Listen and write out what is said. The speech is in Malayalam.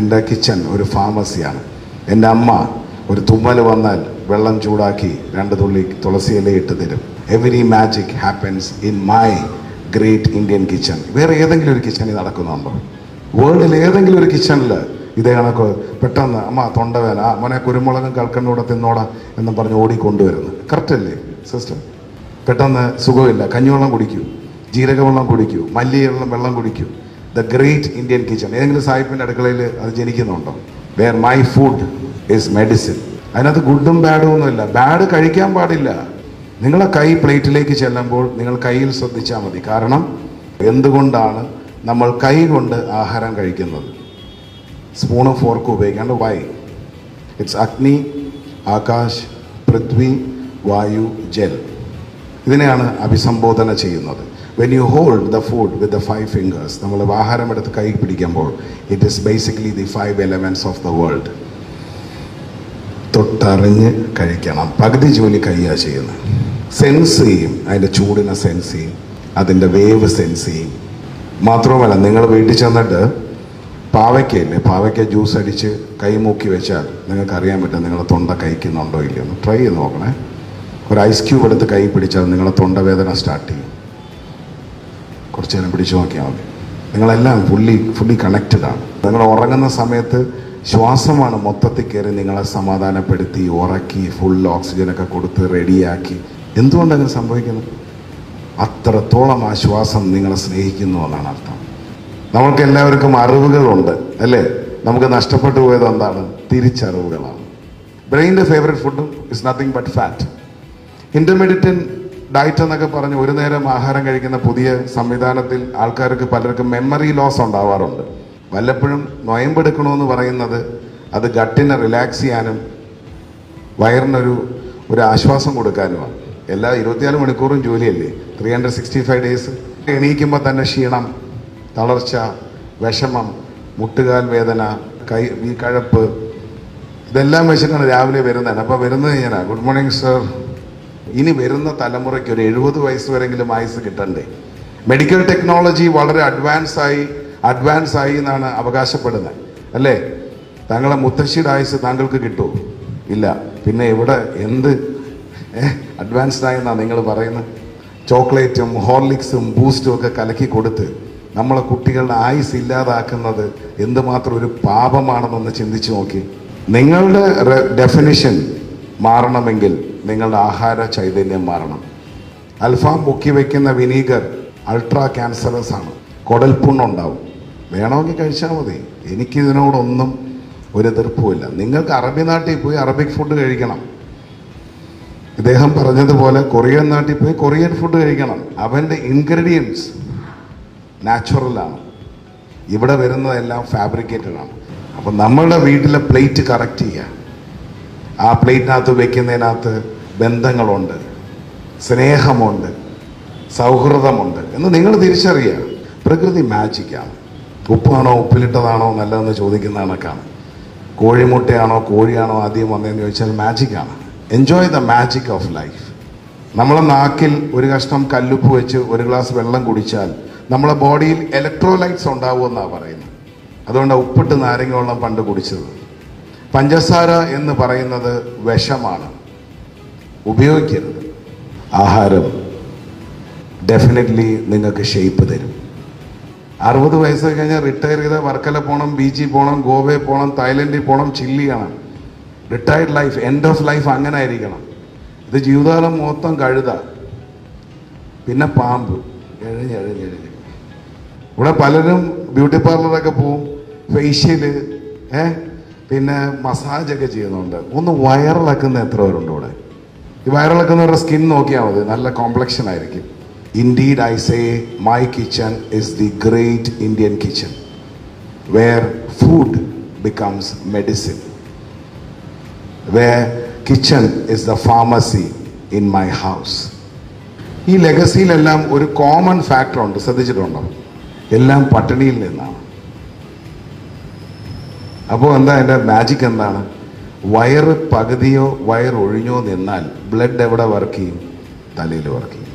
എൻ്റെ കിച്ചൺ ഒരു ഫാർമസിയാണ്. എൻ്റെ അമ്മ ഒരു തുമ്മൽ വന്നാൽ വെള്ളം ചൂടാക്കി 2 തുള്ളി തുളസി ഇല ഇട്ട് തരും. Every magic happens in my great Indian kitchen. വേറെ ഏതെങ്കിലും ഒരു കിച്ചണിൽ നടക്കുന്നുണ്ടോ? വേൾഡിൽ ഏതെങ്കിലും ഒരു കിച്ചണിൽ ഇതേ കണക്ക് പെട്ടെന്ന് അമ്മ തൊണ്ടവേന, മോനെ കുരുമുളകും കൽക്കണ്ടൂടെ തിന്നോടാ എന്നും പറഞ്ഞ് ഓടിക്കൊണ്ടുവരുന്നു. കറക്റ്റല്ലേ സിസ്റ്റർ? പെട്ടെന്ന് സുഖമില്ല, കഞ്ഞിവെള്ളം കുടിക്കൂ, ജീരകവെള്ളം കുടിക്കൂ, മല്ലിവെള്ളം വെള്ളം കുടിക്കൂ. The great Indian kitchen. ഏതെങ്കിലും സാഹിബിൻ്റെ അടുക്കളയിൽ അത് ജനിക്കുന്നുണ്ടോ? Where my food is medicine. അതിനകത്ത് ഗുഡും ബാഡും ഒന്നുമില്ല. ബാഡ് കഴിക്കാൻ പാടില്ല. നിങ്ങളെ കൈ പ്ലേറ്റിലേക്ക് ചെല്ലുമ്പോൾ നിങ്ങൾ കയ്യിൽ ശ്രദ്ധിച്ചാൽ മതി. കാരണം എന്തുകൊണ്ടാണ് നമ്മൾ കൈ കൊണ്ട് ആഹാരം കഴിക്കുന്നത്? സ്പൂണും ഫോർക്കും ഉപയോഗിക്കാണ്ട്. വൈ? ഇറ്റ്സ് അഗ്നി, ആകാശ്, പൃഥ്വി, വായു, ജൽ. ഇതിനെയാണ് അഭിസംബോധന ചെയ്യുന്നത്. When you hold the food with the 5 fingers, നമ്മൾ ആഹാരം എടുത്ത് കൈ പിടിക്കുമ്പോൾ it is basically the 5 elements of the world. തൊട്ടറിഞ്ഞ് കഴിക്കണം. പകുതി ജോലി കൈയാണ് ചെയ്യുന്നത്. സെൻസ് ചെയ്യും, അതിൻ്റെ ചൂടിനെ സെൻസ് ചെയ്യും, അതിൻ്റെ വേവ് സെൻസ് ചെയ്യും. മാത്രവുമല്ല, നിങ്ങൾ വീട്ടിൽ ചെന്നിട്ട് പാവയ്ക്കയില്ലേ, പാവയ്ക്ക ജ്യൂസ് അടിച്ച് കൈ മൂക്കി വെച്ചാൽ നിങ്ങൾക്ക് അറിയാൻ പറ്റും നിങ്ങളുടെ തൊണ്ട കഴിക്കുന്നുണ്ടോ ഇല്ലയോ എന്ന്. ട്രൈ ചെയ്ത് നോക്കണേ. ഒരു ഐസ് ക്യൂബ് എടുത്ത് കൈ പിടിച്ചാൽ നിങ്ങളുടെ തൊണ്ടവേദന സ്റ്റാർട്ട് ചെയ്യും. കുറച്ച് നേരം പിടിച്ചു നോക്കിയാൽ മതി. നിങ്ങളെല്ലാം ഫുള്ളി കണക്റ്റഡ് ആണ്. നിങ്ങൾ ഉറങ്ങുന്ന സമയത്ത് ശ്വാസമാണ് മൊത്തത്തിൽ കയറി നിങ്ങളെ സമാധാനപ്പെടുത്തി ഉറക്കി ഫുൾ ഓക്സിജനൊക്കെ കൊടുത്ത് റെഡിയാക്കി. എന്തുകൊണ്ടങ്ങനെ സംഭവിക്കുന്നത്? അത്രത്തോളം ആ ശ്വാസം നിങ്ങളെ സ്നേഹിക്കുന്നു എന്നാണ് അർത്ഥം. നമ്മൾക്ക് എല്ലാവർക്കും അറിവുകളുണ്ട് അല്ലേ? നമുക്ക് നഷ്ടപ്പെട്ടു പോയത് എന്താണ്? തിരിച്ചറിവുകളാണ്. ബ്രെയിനിൻ്റെ ഫേവറേറ്റ് ഫുഡും is nothing but fat. Intermediate diet എന്നൊക്കെ പറഞ്ഞ് ഒരു നേരം ആഹാരം കഴിക്കുന്ന പുതിയ സംവിധാനത്തിൽ ആൾക്കാർക്ക് പലർക്കും മെമ്മറി ലോസ് ഉണ്ടാവാറുണ്ട്. വല്ലപ്പോഴും നൊയമ്പെടുക്കണമെന്ന് പറയുന്നത് അത് ഗട്ടിനെ റിലാക്സ് ചെയ്യാനും വയറിനൊരു ആശ്വാസം കൊടുക്കാനുമാണ്. എല്ലാ 24 മണിക്കൂറും ജോലിയല്ലേ, 365 days. എണീക്കുമ്പോൾ തന്നെ ക്ഷീണം, തളർച്ച, വിഷമം, മുട്ടുകാൽ വേദന, ഈ കഴപ്പ്, ഇതെല്ലാം വെച്ചിട്ടാണ് രാവിലെ വരുന്നത്. അപ്പോൾ വരുന്നത് ഇങ്ങനെ, ഗുഡ് മോർണിംഗ് സർ. ഇനി വരുന്ന തലമുറയ്ക്ക് ഒരു 70 വയസ്സ് വരെങ്കിലും ആയുസ് കിട്ടണ്ടേ? മെഡിക്കൽ ടെക്നോളജി വളരെ അഡ്വാൻസ് ആയി എന്നാണ് അവകാശപ്പെടുന്നത് അല്ലേ? താങ്കളെ മുത്തശ്ശിയുടെ ആയുസ് താങ്കൾക്ക് കിട്ടുമോ? ഇല്ല. പിന്നെ ഇവിടെ എന്ത് അഡ്വാൻസ്ഡ് ആയെന്നാണ് നിങ്ങൾ പറയുന്നത്? ചോക്ലേറ്റും ഹോർലിക്സും ബൂസ്റ്റും ഒക്കെ കലക്കി കൊടുത്ത് നമ്മളെ കുട്ടികളുടെ ആയുസ് ഇല്ലാതാക്കുന്നത് എന്തുമാത്രം ഒരു പാപമാണെന്നൊന്ന് ചിന്തിച്ചു നോക്കി. നിങ്ങളുടെ ഡെഫിനിഷൻ മാറണമെങ്കിൽ നിങ്ങളുടെ ആഹാര ചൈതന്യം മാറണം. അൽഫാം മുക്കി വയ്ക്കുന്ന വിനീഗർ അൾട്രാ ക്യാൻസറസ് ആണ്. കുടൽപ്പുണ്ണുണ്ടാവും. വേണമെങ്കിൽ കഴിച്ചാൽ മതി. എനിക്കിതിനോടൊന്നും ഒരു എതിർപ്പുമില്ല. നിങ്ങൾക്ക് അറബി നാട്ടിൽ പോയി അറബിക് ഫുഡ് കഴിക്കണം. ഇദ്ദേഹം പറഞ്ഞതുപോലെ കൊറിയൻ നാട്ടിൽ പോയി കൊറിയൻ ഫുഡ് കഴിക്കണം. അവൻ്റെ ഇൻഗ്രീഡിയൻസ് നാച്ചുറലാണ്. ഇവിടെ വരുന്നതെല്ലാം ഫാബ്രിക്കേറ്റഡ് ആണ്. അപ്പം നമ്മളുടെ വീട്ടിലെ പ്ലേറ്റ് കറക്റ്റ് ചെയ്യുക. ആ പ്ലേറ്റിനകത്ത് വെക്കുന്നതിനകത്ത് ബന്ധങ്ങളുണ്ട്, സ്നേഹമുണ്ട്, സൗഹൃദമുണ്ട് എന്ന് നിങ്ങൾ തിരിച്ചറിയുക. പ്രകൃതി മാജിക്കാണ്. ഉപ്പാണോ ഉപ്പിലിട്ടതാണോ നല്ലതെന്ന് ചോദിക്കുന്ന കണക്കാണ്. കോഴിമുട്ടയാണോ കോഴിയാണോ ആദ്യം വന്നതെന്ന് ചോദിച്ചാൽ മാജിക്കാണ്. Enjoy the magic of life. നമ്മളെ നാക്കിൽ ഒരു കഷ്ണം കല്ലുപ്പ് വെച്ച് ഒരു ഗ്ലാസ് വെള്ളം കുടിച്ചാൽ നമ്മളെ ബോഡിയിൽ ഇലക്ട്രോലൈറ്റ്സ് ഉണ്ടാവുമെന്നാണ് പറയുന്നത്. അതുകൊണ്ടാണ് ഉപ്പിട്ട് നാരങ്ങ വെള്ളം പണ്ട് കുടിച്ചത്. പഞ്ചസാര എന്ന് പറയുന്നത് വിഷമാണ്, ഉപയോഗിക്കരുത്. ആഹാരം ഡെഫിനറ്റ്ലി നിങ്ങൾക്ക് ഷേപ്പ് തരും. 60 വയസ്സ് കഴിഞ്ഞാൽ റിട്ടയർ ചെയ്താൽ വർക്കല പോകണം, ബീച്ചിൽ പോകണം, ഗോവയിൽ പോകണം, തായ്ലൻഡിൽ പോകണം, ചില്ലി ചെയ്യണം. Retired life, end of life അങ്ങനെ ആയിരിക്കണം. ഇത് ജീവിതകാലം മൊത്തം കഴുത, പിന്നെ പാമ്പ്, എഴഞ്ഞ്. ഇവിടെ പലരും ബ്യൂട്ടി പാർലറൊക്കെ പോവും, ഫേഷ്യല്, പിന്നെ മസാജൊക്കെ ചെയ്യുന്നുണ്ട്. ഒന്ന് വയറിളക്കുന്ന എത്ര പേരുണ്ട് ഇവിടെ? ഈ വയറിളക്കുന്നവരുടെ സ്കിൻ നോക്കിയാൽ മതി, നല്ല കോംപ്ലക്ഷൻ ആയിരിക്കും. Indeed, I say, my kitchen is the great Indian kitchen, where food becomes medicine, where kitchen is the pharmacy in my house. ഈ ലെഗസിയിലെല്ലാം ഒരു കോമൺ ഫാക്ടർ ഉണ്ട്, ശ്രദ്ധിച്ചിട്ടുണ്ടോ? എല്ലാം പട്ടിണിയിൽ നിന്നാണ്. അപ്പോൾ എന്താ എൻ്റെ മാജിക് എന്താണ്? വയറ് പകുതിയോ വയറൊഴിഞ്ഞോ നിന്നാൽ ബ്ലഡ് എവിടെ വർക്ക് ചെയ്യും? തലയിൽ വർക്ക് ചെയ്യും.